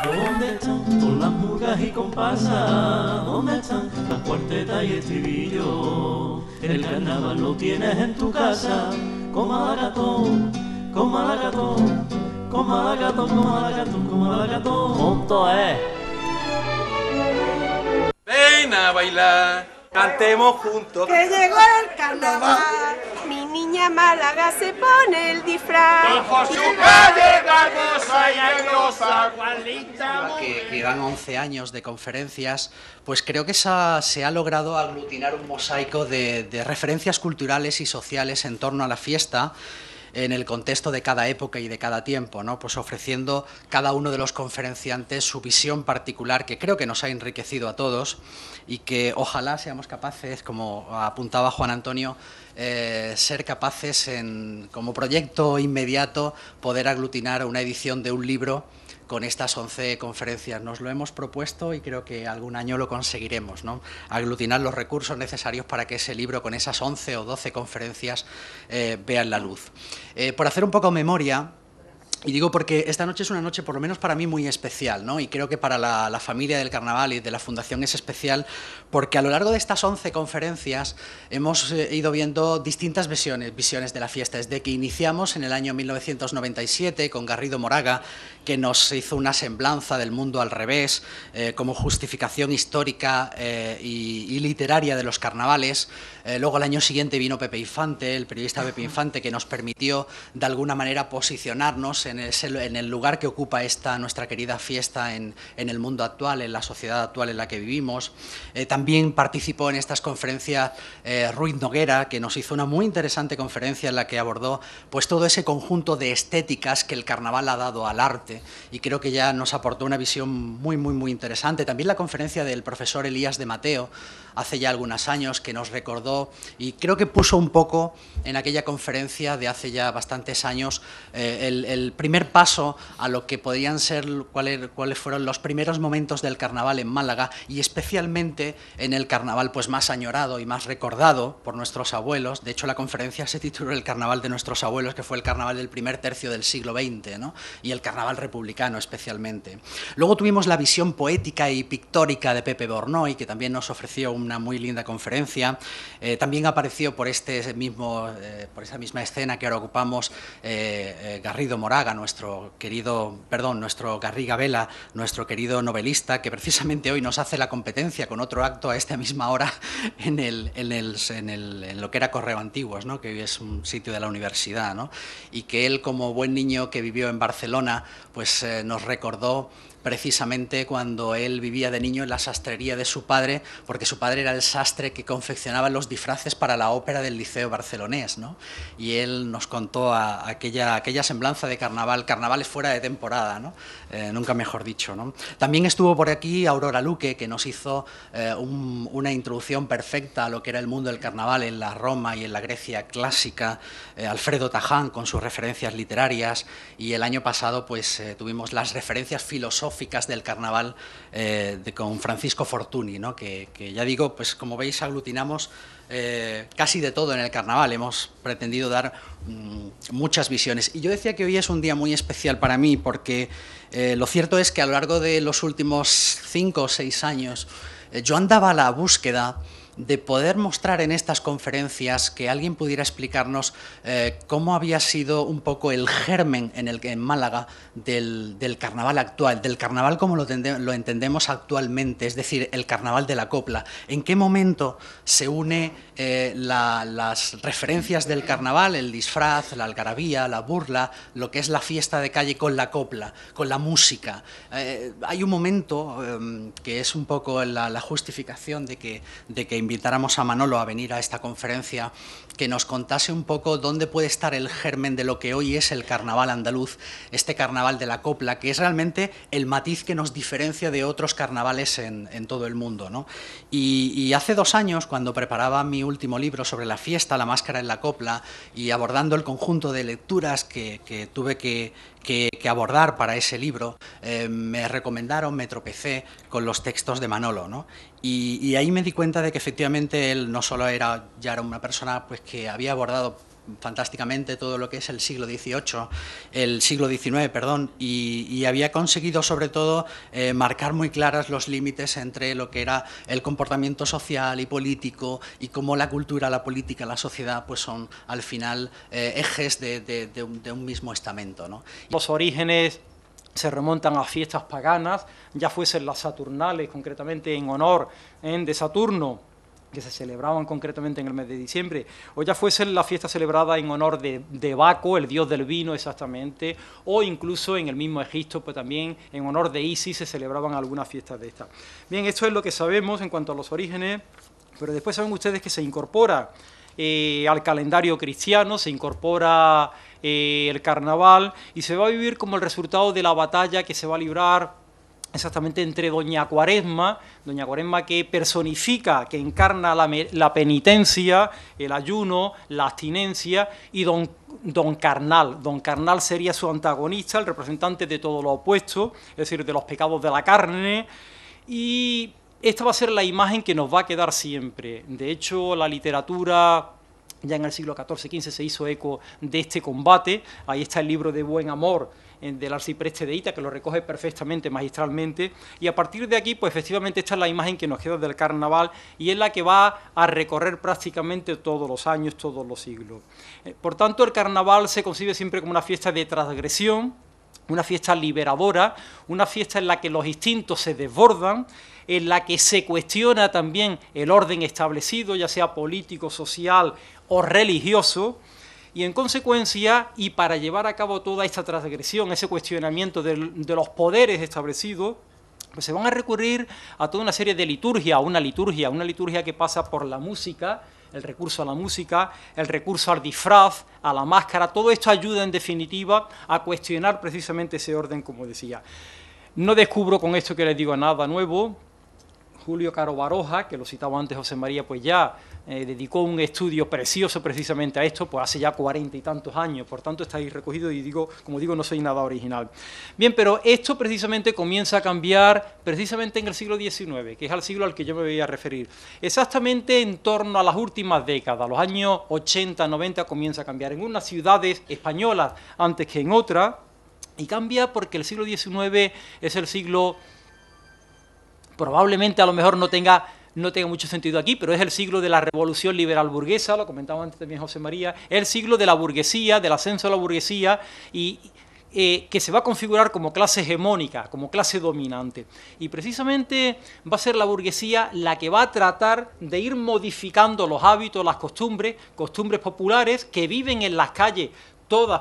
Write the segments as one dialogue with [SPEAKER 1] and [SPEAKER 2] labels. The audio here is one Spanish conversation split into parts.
[SPEAKER 1] ¿Dónde están todas las murgas y comparsas? ¿Dónde están las cuartetas y estribillo? El carnaval lo tienes en tu casa, con Malagatón, con Malagatón, con Malagatón, con Malagatón, con Malagatón. Punto es.
[SPEAKER 2] Ven a bailar, cantemos juntos.
[SPEAKER 3] Que llegó el carnaval, mi niña Málaga se pone el disfraz.
[SPEAKER 4] Por su calle Garbosa y Añosa, Juanita.
[SPEAKER 5] Que quedan 11 años de conferencias, pues creo que se ha logrado aglutinar un mosaico de referencias culturales y sociales en torno a la fiesta, en el contexto de cada época y de cada tiempo, ¿no? Pues ofreciendo cada uno de los conferenciantes su visión particular, que creo que nos ha enriquecido a todos y que ojalá seamos capaces, como apuntaba Juan Antonio, ser capaces como proyecto inmediato poder aglutinar una edición de un libro con estas 11 conferencias. Nos lo hemos propuesto y creo que algún año lo conseguiremos, ¿no? Aglutinar los recursos necesarios para que ese libro, con esas 11 o 12 conferencias, vean la luz. Por hacer un poco memoria, y digo porque esta noche es una noche, por lo menos para mí, muy especial, ¿no? Y creo que para la familia del Carnaval y de la Fundación es especial porque a lo largo de estas 11 conferencias hemos ido viendo distintas visiones de la fiesta. Desde que iniciamos en el año 1997 con Garrido Moraga, que nos hizo una semblanza del mundo al revés, como justificación histórica y literaria de los carnavales. Luego el año siguiente vino Pepe Infante, el periodista Pepe Infante, que nos permitió de alguna manera posicionarnos en el lugar que ocupa nuestra querida fiesta en el mundo actual, en la sociedad actual en la que vivimos. También participó en estas conferencias Ruiz Noguera, que nos hizo una muy interesante conferencia en la que abordó pues todo ese conjunto de estéticas que el carnaval ha dado al arte, y creo que ya nos aportó una visión muy interesante. También la conferencia del profesor Elías de Mateo, hace ya algunos años, que nos recordó y creo que puso un poco en aquella conferencia de hace ya bastantes años el primer paso a lo que podrían ser cuáles fueron los primeros momentos del carnaval en Málaga, y especialmente en el carnaval pues más añorado y más recordado por nuestros abuelos. De hecho, la conferencia se tituló El carnaval de nuestros abuelos, que fue el carnaval del primer tercio del siglo XX, ¿no? Y el carnaval republicano especialmente. Luego tuvimos la visión poética y pictórica de Pepe Bornoy, que también nos ofreció una muy linda conferencia. También apareció por esa misma escena que ahora ocupamos Garrido Moraga, nuestro Garriga Vela, nuestro querido novelista, que precisamente hoy nos hace la competencia con otro acto a esta misma hora en lo que era Correo Antiguos, ¿no? Que hoy es un sitio de la universidad, ¿no? Y que él, como buen niño que vivió en Barcelona, pues nos recordó precisamente cuando él vivía de niño en la sastrería de su padre, porque su padre era el sastre que confeccionaba los disfraces para la ópera del Liceo barcelonés, ¿no? Y él nos contó aquella semblanza de carnavales fuera de temporada, ¿no? Nunca mejor dicho, ¿no? También estuvo por aquí Aurora Luque, que nos hizo una introducción perfecta a lo que era el mundo del carnaval en la Roma y en la Grecia clásica, Alfredo Taján con sus referencias literarias, y el año pasado pues tuvimos las referencias filosóficas del carnaval con Francisco Fortuny, ¿no? Que ya digo, pues como veis aglutinamos casi de todo en el carnaval. Hemos pretendido dar muchas visiones. Y yo decía que hoy es un día muy especial para mí porque lo cierto es que a lo largo de los últimos 5 o 6 años yo andaba a la búsqueda de poder mostrar en estas conferencias, que alguien pudiera explicarnos cómo había sido un poco el germen en Málaga del carnaval actual, del carnaval como lo entendemos actualmente, es decir, el carnaval de la copla. ¿En qué momento se une las referencias del carnaval, el disfraz, la algarabía, la burla, lo que es la fiesta de calle con la copla, con la música? Hay un momento que es un poco la justificación de que invitáramos a Manolo a venir a esta conferencia, que nos contase un poco dónde puede estar el germen de lo que hoy es el carnaval andaluz, este carnaval de la copla, que es realmente el matiz que nos diferencia de otros carnavales en todo el mundo, ¿no? Y hace 2 años, cuando preparaba mi último libro sobre la fiesta, La máscara en la copla, y abordando el conjunto de lecturas que tuve que abordar para ese libro, me tropecé con los textos de Manolo, ¿no? Y ahí me di cuenta de que efectivamente él no solo ya era una persona pues que había abordado fantásticamente todo lo que es el siglo XIX, perdón, y había conseguido sobre todo marcar muy claras los límites entre lo que era el comportamiento social y político y cómo la cultura, la política, la sociedad pues son al final ejes de un mismo estamento, ¿no?
[SPEAKER 6] Los orígenes se remontan a fiestas paganas, ya fuesen las Saturnales, concretamente en honor de Saturno, que se celebraban concretamente en el mes de diciembre, o ya fuesen la fiesta celebrada en honor de Baco, el dios del vino exactamente, o incluso en el mismo Egipto, pues también en honor de Isis se celebraban algunas fiestas de estas. Bien, esto es lo que sabemos en cuanto a los orígenes, pero después saben ustedes que se incorpora al calendario cristiano, se incorpora el carnaval y se va a vivir como el resultado de la batalla que se va a librar exactamente entre Doña Cuaresma que personifica, que encarna la penitencia, el ayuno, la abstinencia, y Don Carnal. Don Carnal sería su antagonista, el representante de todo lo opuesto, es decir, de los pecados de la carne, y esta va a ser la imagen que nos va a quedar siempre. De hecho, la literatura ya en el siglo XIV-XV se hizo eco de este combate. Ahí está el libro de Buen Amor del arcipreste de Hita, que lo recoge perfectamente, magistralmente, y a partir de aquí, pues efectivamente esta es la imagen que nos queda del carnaval y es la que va a recorrer prácticamente todos los años, todos los siglos. Por tanto, el carnaval se concibe siempre como una fiesta de transgresión, una fiesta liberadora, una fiesta en la que los instintos se desbordan, en la que se cuestiona también el orden establecido, ya sea político, social o religioso, y en consecuencia, y para llevar a cabo toda esta transgresión, ese cuestionamiento de los poderes establecidos, pues se van a recurrir a toda una serie de liturgia, una liturgia que pasa por la música, el recurso a la música, el recurso al disfraz, a la máscara. Todo esto ayuda en definitiva a cuestionar precisamente ese orden, como decía. No descubro con esto que les digo nada nuevo. Julio Caro Baroja, que lo citaba antes José María, pues ya dedicó un estudio precioso precisamente a esto, pues hace ya 40 y tantos años, por tanto está ahí recogido y digo, como digo, no soy nada original. Bien, pero esto precisamente comienza a cambiar precisamente en el siglo XIX, que es el siglo al que yo me voy a referir. Exactamente en torno a las últimas décadas, los años 80, 90 comienza a cambiar en unas ciudades españolas antes que en otras, y cambia porque el siglo XIX es el siglo, probablemente a lo mejor no tenga mucho sentido aquí, pero es el siglo de la revolución liberal burguesa, lo comentaba antes también José María, es el siglo de la burguesía, del ascenso de la burguesía, y que se va a configurar como clase hegemónica, como clase dominante. Y precisamente va a ser la burguesía la que va a tratar de ir modificando los hábitos, las costumbres populares que viven en las calles,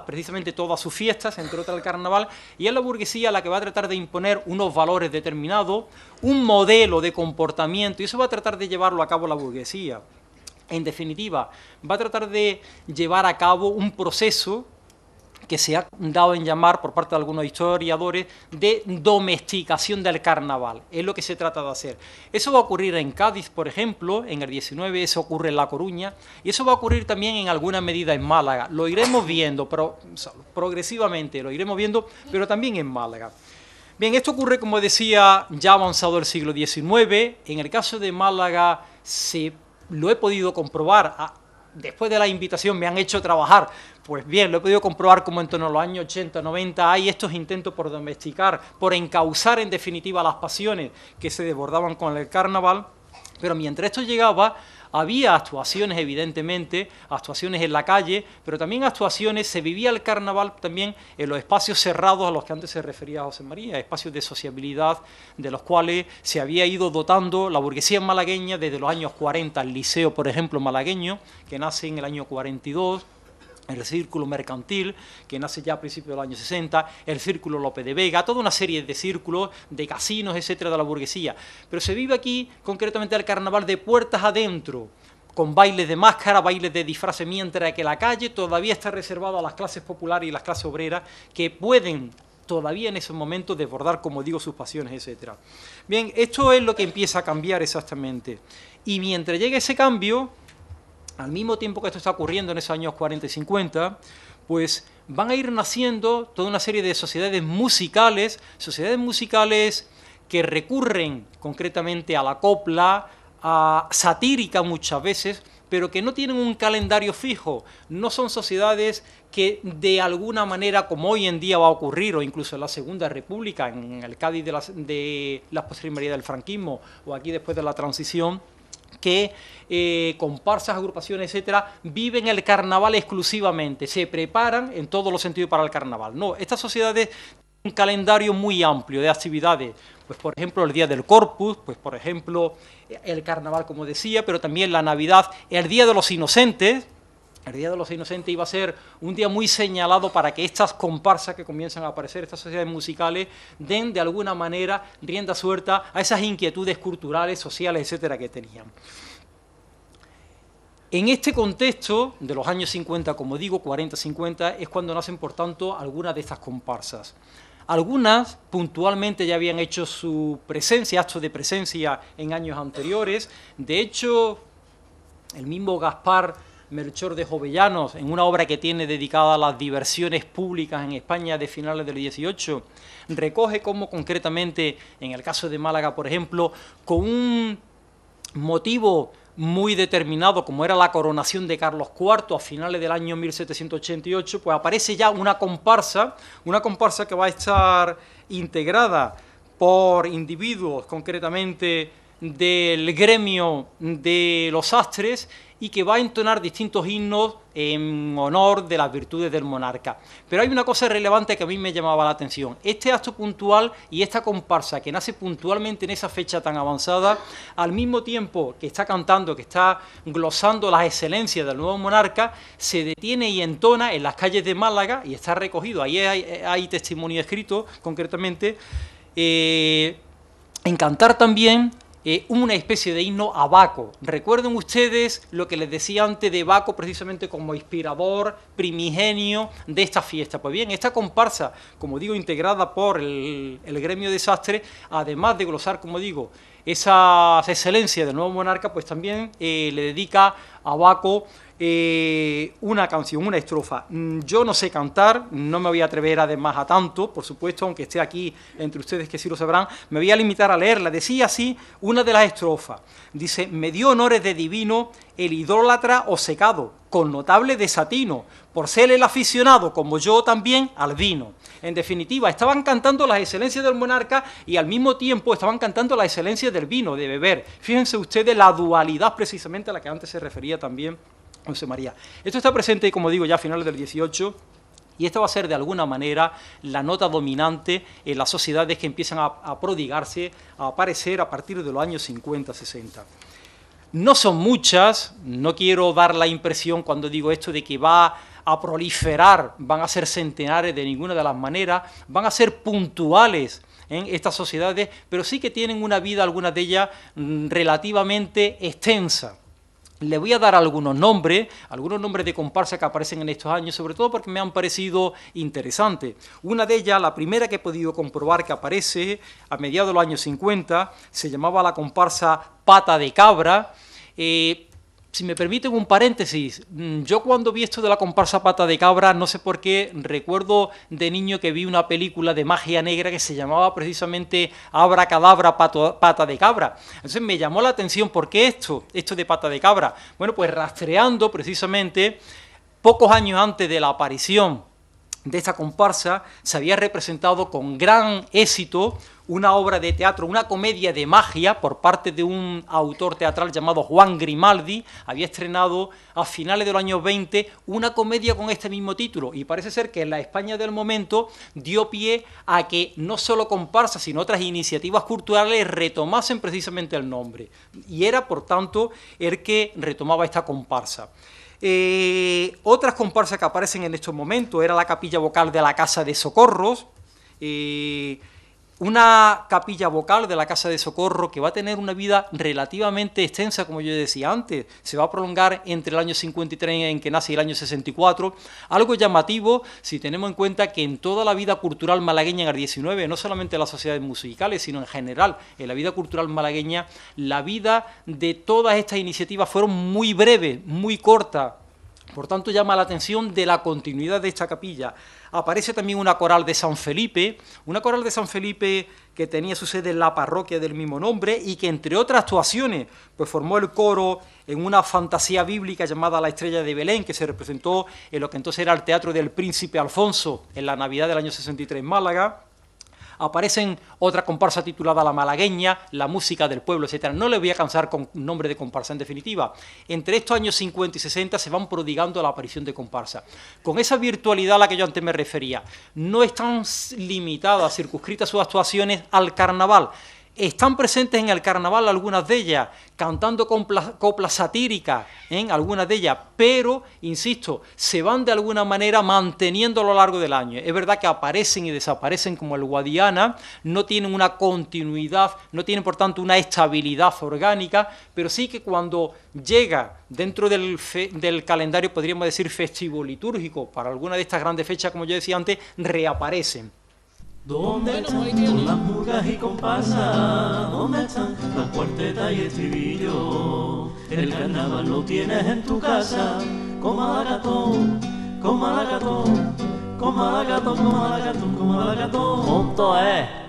[SPEAKER 6] precisamente todas sus fiestas, entre otras el carnaval, y es la burguesía la que va a tratar de imponer unos valores determinados, un modelo de comportamiento, y eso va a tratar de llevarlo a cabo la burguesía. En definitiva, va a tratar de llevar a cabo un proceso que se ha dado en llamar por parte de algunos historiadores de domesticación del carnaval. Es lo que se trata de hacer. Eso va a ocurrir en Cádiz, por ejemplo, en el 19, eso ocurre en La Coruña, y eso va a ocurrir también en alguna medida en Málaga. Lo iremos viendo, pero progresivamente lo iremos viendo, pero también en Málaga. Bien, esto ocurre, como decía, ya avanzado el siglo XIX. En el caso de Málaga lo he podido comprobar. Después de la invitación me han hecho trabajar, pues bien, lo he podido comprobar como en torno a los años 80, 90 hay estos intentos por domesticar, por encauzar en definitiva las pasiones que se desbordaban con el carnaval, pero mientras esto llegaba había actuaciones, evidentemente, actuaciones en la calle, pero también actuaciones, se vivía el carnaval también en los espacios cerrados a los que antes se refería José María, espacios de sociabilidad de los cuales se había ido dotando la burguesía malagueña desde los años 40, el Liceo, por ejemplo, malagueño, que nace en el año 42, el Círculo Mercantil, que nace ya a principios del año 60, el Círculo López de Vega, toda una serie de círculos, de casinos, etcétera, de la burguesía. Pero se vive aquí, concretamente, el carnaval de puertas adentro, con bailes de máscara, bailes de disfraces, mientras que la calle todavía está reservada a las clases populares y las clases obreras, que pueden todavía en esos momentos desbordar, como digo, sus pasiones, etcétera. Bien, esto es lo que empieza a cambiar exactamente. Y mientras llega ese cambio, al mismo tiempo que esto está ocurriendo en esos años 40 y 50, pues van a ir naciendo toda una serie de sociedades musicales que recurren concretamente a la copla, a satírica muchas veces, pero que no tienen un calendario fijo. No son sociedades que de alguna manera, como hoy en día va a ocurrir, o incluso en la Segunda República, en el Cádiz de la postrimería del franquismo, o aquí después de la transición, que comparsas, agrupaciones, etcétera, viven el carnaval exclusivamente, se preparan en todos los sentidos para el carnaval. No, estas sociedades tienen un calendario muy amplio de actividades, pues por ejemplo el Día del Corpus, pues por ejemplo el carnaval, como decía, pero también la Navidad, el Día de los Inocentes. El Día de los Inocentes iba a ser un día muy señalado para que estas comparsas que comienzan a aparecer, estas sociedades musicales, den de alguna manera rienda suelta a esas inquietudes culturales, sociales, etcétera, que tenían. En este contexto de los años 50, como digo, 40-50, es cuando nacen, por tanto, algunas de estas comparsas. Algunas puntualmente ya habían hecho su presencia, actos de presencia en años anteriores. De hecho, el mismo Gaspar Melchor de Jovellanos, en una obra que tiene dedicada a las diversiones públicas en España de finales del 18, recoge cómo concretamente, en el caso de Málaga, por ejemplo, con un motivo muy determinado, como era la coronación de Carlos IV a finales del año 1788, pues aparece ya una comparsa que va a estar integrada por individuos, concretamente del gremio de los sastres, y que va a entonar distintos himnos en honor de las virtudes del monarca. Pero hay una cosa relevante que a mí me llamaba la atención. Este acto puntual y esta comparsa que nace puntualmente en esa fecha tan avanzada, al mismo tiempo que está cantando, que está glosando las excelencias del nuevo monarca, se detiene y entona en las calles de Málaga, y está recogido, ahí hay testimonio escrito concretamente, en cantar también una especie de himno a Baco. Recuerden ustedes lo que les decía antes de Baco, precisamente como inspirador primigenio de esta fiesta. Pues bien, esta comparsa, como digo, integrada por el gremio de sastres, además de glosar, como digo, esas excelencias del nuevo monarca, pues también le dedica a Baco una canción, una estrofa. Yo no sé cantar, no me voy a atrever además a tanto, por supuesto, aunque esté aquí entre ustedes que sí lo sabrán, me voy a limitar a leerla. Decía así una de las estrofas, dice: me dio honores de divino el idólatra obcecado, con notable desatino, por ser el aficionado, como yo también, al vino. En definitiva, estaban cantando las excelencias del monarca y al mismo tiempo estaban cantando las excelencias del vino, de beber. Fíjense ustedes la dualidad precisamente a la que antes se refería también José María. Esto está presente, como digo, ya a finales del 18, y esta va a ser de alguna manera la nota dominante en las sociedades que empiezan a prodigarse, a aparecer a partir de los años 50-60. No son muchas, no quiero dar la impresión cuando digo esto de que va a proliferar, van a ser centenares de ninguna de las maneras, van a ser puntuales en estas sociedades, pero sí que tienen una vida, algunas de ellas, relativamente extensa. Le voy a dar algunos nombres de comparsa que aparecen en estos años, sobre todo porque me han parecido interesantes. Una de ellas, la primera que he podido comprobar que aparece a mediados de los años 50, se llamaba la comparsa Pata de Cabra. Si me permiten un paréntesis, yo cuando vi esto de la comparsa Pata de Cabra, no sé por qué, recuerdo de niño que vi una película de magia negra que se llamaba precisamente Abracadabra Pata de Cabra. Entonces me llamó la atención, ¿por qué esto de Pata de Cabra? Bueno, pues rastreando precisamente, pocos años antes de la aparición de esta comparsa, se había representado con gran éxito una obra de teatro, una comedia de magia por parte de un autor teatral llamado Juan Grimaldi. Había estrenado a finales de los años 20 una comedia con este mismo título, y parece ser que en la España del momento dio pie a que no solo comparsas, sino otras iniciativas culturales retomasen precisamente el nombre, y era por tanto el que retomaba esta comparsa. Otras comparsas que aparecen en estos momentos era la capilla vocal de la Casa de Socorros, una capilla vocal de la Casa de Socorro que va a tener una vida relativamente extensa, como yo decía antes, se va a prolongar entre el año 53 en que nace y el año 64, algo llamativo si tenemos en cuenta que en toda la vida cultural malagueña en el 19, no solamente en las sociedades musicales, sino en general en la vida cultural malagueña, la vida de todas estas iniciativas fueron muy breves, muy cortas. Por tanto, llama la atención de la continuidad de esta capilla. Aparece también una coral de San Felipe que tenía su sede en la parroquia del mismo nombre y que, entre otras actuaciones, pues formó el coro en una fantasía bíblica llamada La Estrella de Belén, que se representó en lo que entonces era el Teatro del Príncipe Alfonso en la Navidad del año 63 en Málaga. Aparecen otra comparsa titulada La Malagueña, La Música del Pueblo, etc. No le voy a cansar con nombre de comparsa, en definitiva. Entre estos años 50 y 60 se van prodigando la aparición de comparsa. Con esa virtualidad a la que yo antes me refería, no están limitadas, circunscritas sus actuaciones al carnaval. Están presentes en el carnaval algunas de ellas, cantando coplas satíricas en algunas de ellas, pero, insisto, se van de alguna manera manteniendo a lo largo del año. Es verdad que aparecen y desaparecen como el Guadiana, no tienen una continuidad, no tienen por tanto una estabilidad orgánica, pero sí que cuando llega dentro del calendario, podríamos decir festivo litúrgico, para alguna de estas grandes fechas, como yo decía antes, reaparecen.
[SPEAKER 1] ¿Dónde están las murgas y comparsas? ¿Dónde están las cuartetas y estribillos? El carnaval lo tienes en tu casa, con Malagatón, con Malagatón, con Malagatón, con Malagatón, con Malagatón. Punto es.